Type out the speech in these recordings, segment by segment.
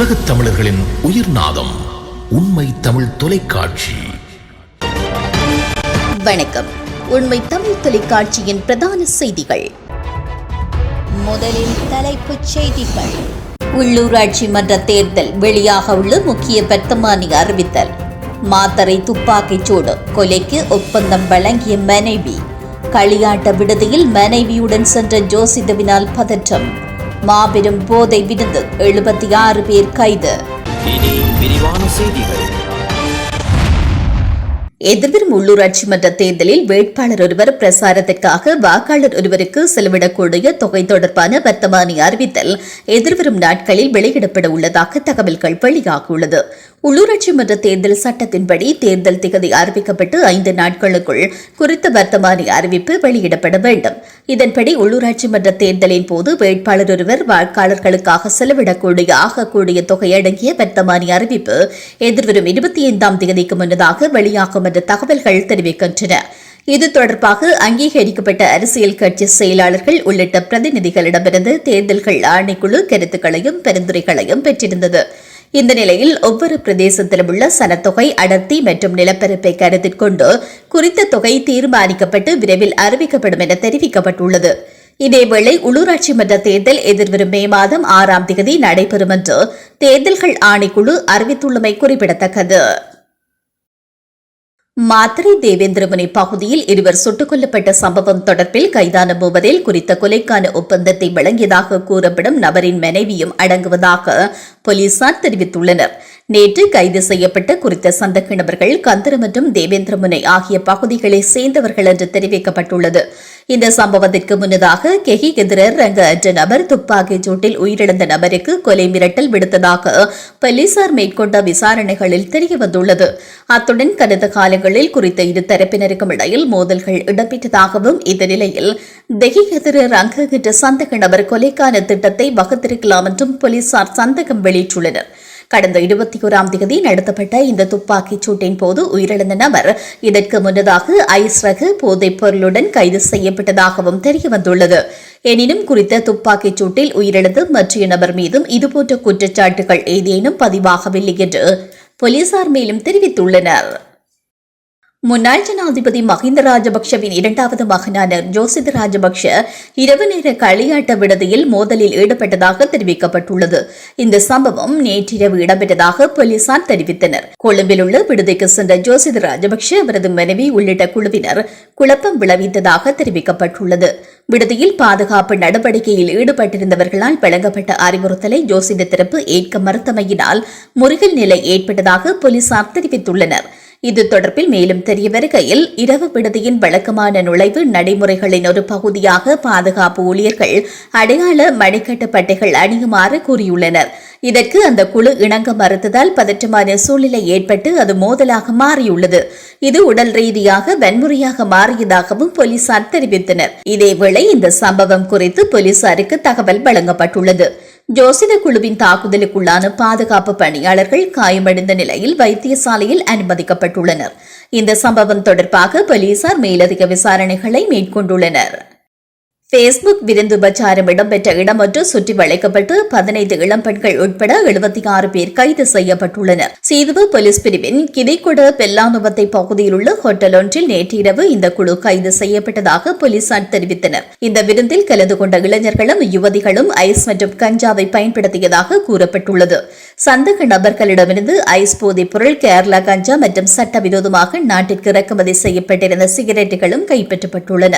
உலகத் தமிழர்களின் உயிர்நாதம் உண்மை தமிழ் தொலைக்காட்சி. வணக்கம். உண்மை தமிழ் தொலைக்காட்சியின் பிரதான செய்திகள். முதலில் தலைப்புச் செய்திகள். உள்ளூராட்சி மன்ற தேர்தல் வெளியாக உள்ள முக்கிய வர்த்தமானி அறிவித்தல். மாத்தறை துப்பாக்கிச் சூடு, கொலைக்கு ஒப்பந்தம் வழங்கிய மனைவி. களியாட்ட விடுதியில் மனைவியுடன் சென்ற ஜோசிதவினால் பதற்றம். மாபெரும் போதை விருந்து, 76 பேர் கைது. இனி விரிவான செய்திகள். எதிர்வரும் உள்ளூராட்சி மன்ற தேர்தலில் வேட்பாளர் ஒருவர் பிரசாரத்திற்காக வாக்காளர் ஒருவருக்கு செலவிடக்கூடிய தொகை தொடர்பான வர்த்தமானி அறிவித்தல் எதிர்வரும் நாட்களில் வெளியிடப்பட உள்ளதாக தகவல்கள் வெளியாகியுள்ளது. உள்ளூராட்சி மன்ற தேர்தல் சட்டத்தின்படி தேர்தல் திகதி அறிவிக்கப்பட்டு 5 நாட்களுக்குள் குறித்த வர்த்தமானி அறிவிப்பு வெளியிடப்பட வேண்டும். இதன்படி உள்ளூராட்சி மன்ற தேர்தலின் போது வேட்பாளர் ஒருவர் வாக்காளர்களுக்காக செலவிடக்கூடிய ஆகக்கூடிய தொகை அடங்கிய வர்த்தமானி அறிவிப்பு எதிர்வரும் 25ஆம் தேதிக்கு முன்னதாக வெளியாகும் என்ற தகவல்கள் தெரிவிக்கின்றன. இது தொடர்பாக அங்கீகரிக்கப்பட்ட அரசியல் கட்சி செயலாளர்கள் உள்ளிட்ட பிரதிநிதிகளிடமிருந்து தேர்தல்கள் ஆணைக்குழு கருத்துக்களையும் பரிந்துரைகளையும் பெற்றிருந்தது. இந்த நிலையில் ஒவ்வொரு பிரதேசத்திலும் உள்ள சனத்தொகை அடர்த்தி மற்றும் நிலப்பரப்பை கருத்தில் கொண்டு குறித்த தொகை தீர்மானிக்கப்பட்டு விரைவில் அறிவிக்கப்படும் என தெரிவிக்கப்பட்டுள்ளது. இதேவேளை உள்ளூராட்சி மன்ற தேர்தல் எதிர்வரும் மே மாதம் 6ஆம் தேதி நடைபெறும் என்று தேர்தல்கள் ஆணைக்குழு அறிவித்துள்ளமை குறிப்பிடத்தக்கது. மாத்தறை தேவேந்திரமுனை பகுதியில் இருவர் சுட்டுக் கொல்லப்பட்ட சம்பவம் தொடர்பில் கைதான மூவரில் குறித்த கொலைக்கான ஒப்பந்தத்தை வழங்கியதாக கூறப்படும் நபரின் மனைவியும் அடங்குவதாக போலீசார் தெரிவித்துள்ளனர். நேற்று கைது செய்யப்பட்ட குறித்த சந்தேக நபர்கள் கந்தர மற்றும் தேவேந்திரமுனை ஆகிய பகுதிகளை சேர்ந்தவர்கள் என்று தெரிவிக்கப்பட்டுள்ளது. இந்த சம்பவத்திற்கு முன்னதாக கெஹி எதிரர் ரங்க என்ற நபர் துப்பாக்கிச் சூட்டில் உயிரிழந்த நபருக்கு கொலை மிரட்டல் விடுத்ததாக போலீசார் மேற்கொண்ட விசாரணைகளில் தெரியவந்துள்ளது. அத்துடன் கடந்த காலங்களில் குறித்த இரு தரப்பினருக்கும் இடையில் மோதல்கள் இடம்பெற்றதாகவும் இந்த நிலையில் கெஹி எதிரர் ரங்க என்ற சந்தேக நபர் கொலைக்கான திட்டத்தை வகுத்திருக்கலாம் என்றும் போலீசார் சந்தேகம் வெளியிட்டுள்ளனர். கடந்த 21ஆம் தேதி நடத்தப்பட்ட இந்த துப்பாக்கிச் சூட்டின் போது உயிரிழந்த நபர் இதற்கு முன்னதாக ஐஸ் ரக போதைப் பொருளுடன் கைது செய்யப்பட்டதாகவும் தெரியவந்துள்ளது. எனினும் குறித்த துப்பாக்கிச் சூட்டில் உயிரிழந்த மற்ற நபர் மீதும் இதுபோன்ற குற்றச்சாட்டுகள் ஏதேனும் பதிவாகவில்லை என்று போலீசார் மேலும் தெரிவித்துள்ளனர். முன்னாள் ஜனாதிபதி மஹிந்த ராஜபக்ஷவின் 2வது மகனான ஜோசித ராஜபக்ஷ இரவு நேர களியாட்ட விடுதியில் மோதலில் ஈடுபட்டதாக தெரிவிக்கப்பட்டுள்ளது. இந்த சம்பவம் நேற்றிரவு இடம்பெற்றதாக போலீசார் தெரிவித்தனர். கொழும்பில் உள்ள விடுதிக்கு சென்ற ஜோசித ராஜபக்ஷ அவரது மனைவி உள்ளிட்ட குழுவினர் குழப்பம் விளைவித்ததாக தெரிவிக்கப்பட்டுள்ளது. விடுதியில் பாதுகாப்பு நடவடிக்கையில் ஈடுபட்டிருந்தவர்களால் வழங்கப்பட்ட அறிவுறுத்தலை ஜோசித தரப்பு ஏற்க மறுத்தமையினால் முருகல் நிலை ஏற்பட்டதாக போலீசார் தெரிவித்துள்ளனர். இது தொடர்பில் மேலும் தெரிய வருகையில் இரவு விடுதியின் வழக்கமான நுழைவு நடைமுறைகளின் ஒரு பகுதியாக பாதுகாப்பு ஊழியர்கள் அடையாள மணிக்கட்டு பட்டைகள் அணியுமாறு கூறியுள்ளனர். இதற்கு அந்த குழு இணங்க மறுத்ததால் பதற்றமான சூழ்நிலை ஏற்பட்டு அது மோதலாக மாறியுள்ளது. இது உடல் ரீதியாக வன்முறையாக மாறியதாகவும் போலீசார் தெரிவித்தனர். இதேவேளை இந்த சம்பவம் குறித்து போலீசாருக்கு தகவல் வழங்கப்பட்டுள்ளது. ஜோசித குழுவின் தாக்குதலுக்குள்ளான பாதுகாப்பு பணியாளர்கள் காயமடைந்த நிலையில் வைத்தியசாலையில் அனுமதிக்கப்பட்டுள்ளனர். இந்த சம்பவம் தொடர்பாக போலீசார் மேலதிக விசாரணைகளை மேற்கொண்டுள்ளனர். பேஸ்புக் விருந்து பிரச்சாரம் இடம்பெற்ற இடம் ஒன்று சுற்றி வளைக்கப்பட்டு 15 இளம்பெண்கள் உட்பட 76 பேர் கைது செய்யப்பட்டுள்ளனர். சீதுவ போலீஸ் பிரிவின் கிதைகொட பெல்லானுவத்தை பகுதியில் உள்ள ஹோட்டல் ஒன்றில் நேற்றிரவு இந்த குழு கைது செய்யப்பட்டதாக போலீசார் தெரிவித்தனர். இந்த விருந்தில் கலந்து கொண்ட இளைஞர்களும் யுவதிகளும் ஐஸ் மற்றும் கஞ்சாவை பயன்படுத்தியதாக கூறப்பட்டுள்ளது. சந்தேக நபர்களிடமிருந்து ஐஸ் போதைப் பொருள், கேரளா கஞ்சா மற்றும் சட்டவிரோதமாக நாட்டிற்கு இறக்குமதி செய்யப்பட்டிருந்த சிகரெட்டுகளும் கைப்பற்றப்பட்டுள்ளன.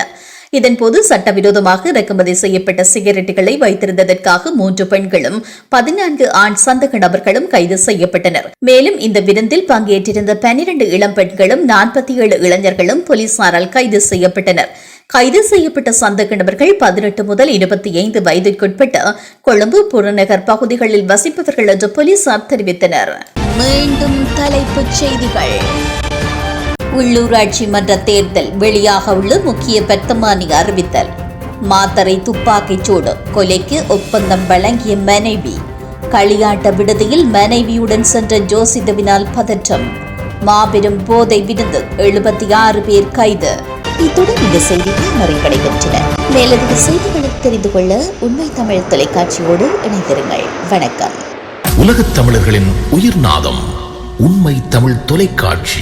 இதன்போது சட்டவிரோதமாக இறக்குமதி செய்யப்பட்ட சிகரெட்டுகளை வைத்திருந்ததற்காக 3 பெண்களும் 14 ஆண் சந்தேக நபர்களும் கைது செய்யப்பட்டனர். மேலும் இந்த விருந்தில் பங்கேற்றிருந்த 12 இளம் பெண்களும் 47 இளைஞர்களும் போலீசாரால் கைது செய்யப்பட்டனர். கைது செய்யப்பட்ட சந்தேக நபர்கள் 18 முதல் 25 வயதிற்குட்பட்ட கொழும்பு புறநகர் பகுதிகளில் வசிப்பவர்கள் என்று போலீசார் தெரிவித்தனர். மீண்டும் தலைப்புச் செய்திகள். உள்ளூராட்சி மன்ற தேர்தல் வெளியாக உள்ள முக்கிய வர்த்தமானி அறிவித்தல். மாத்தறை துப்பாக்கிச் சூடு, கொலைக்கு ஒப்பந்தம் வழங்கிய மனைவி. களியாட்ட விடுதியில் மனைவியுடன் சென்ற ஜோசிதவினால் பதற்றம். மாபெரும் போதை விருந்து, 76 பேர் கைது. இத்துடன் இந்த செய்திகள் நிறைவடைகின்றன. மேலதிக செய்திகளை தெரிந்து கொள்ள உண்மை தமிழ் தொலைக்காட்சியோடு இணைந்திருங்கள். வணக்கம். உலகத் தமிழர்களின் உயிர்நாதம் உண்மை தமிழ் தொலைக்காட்சி.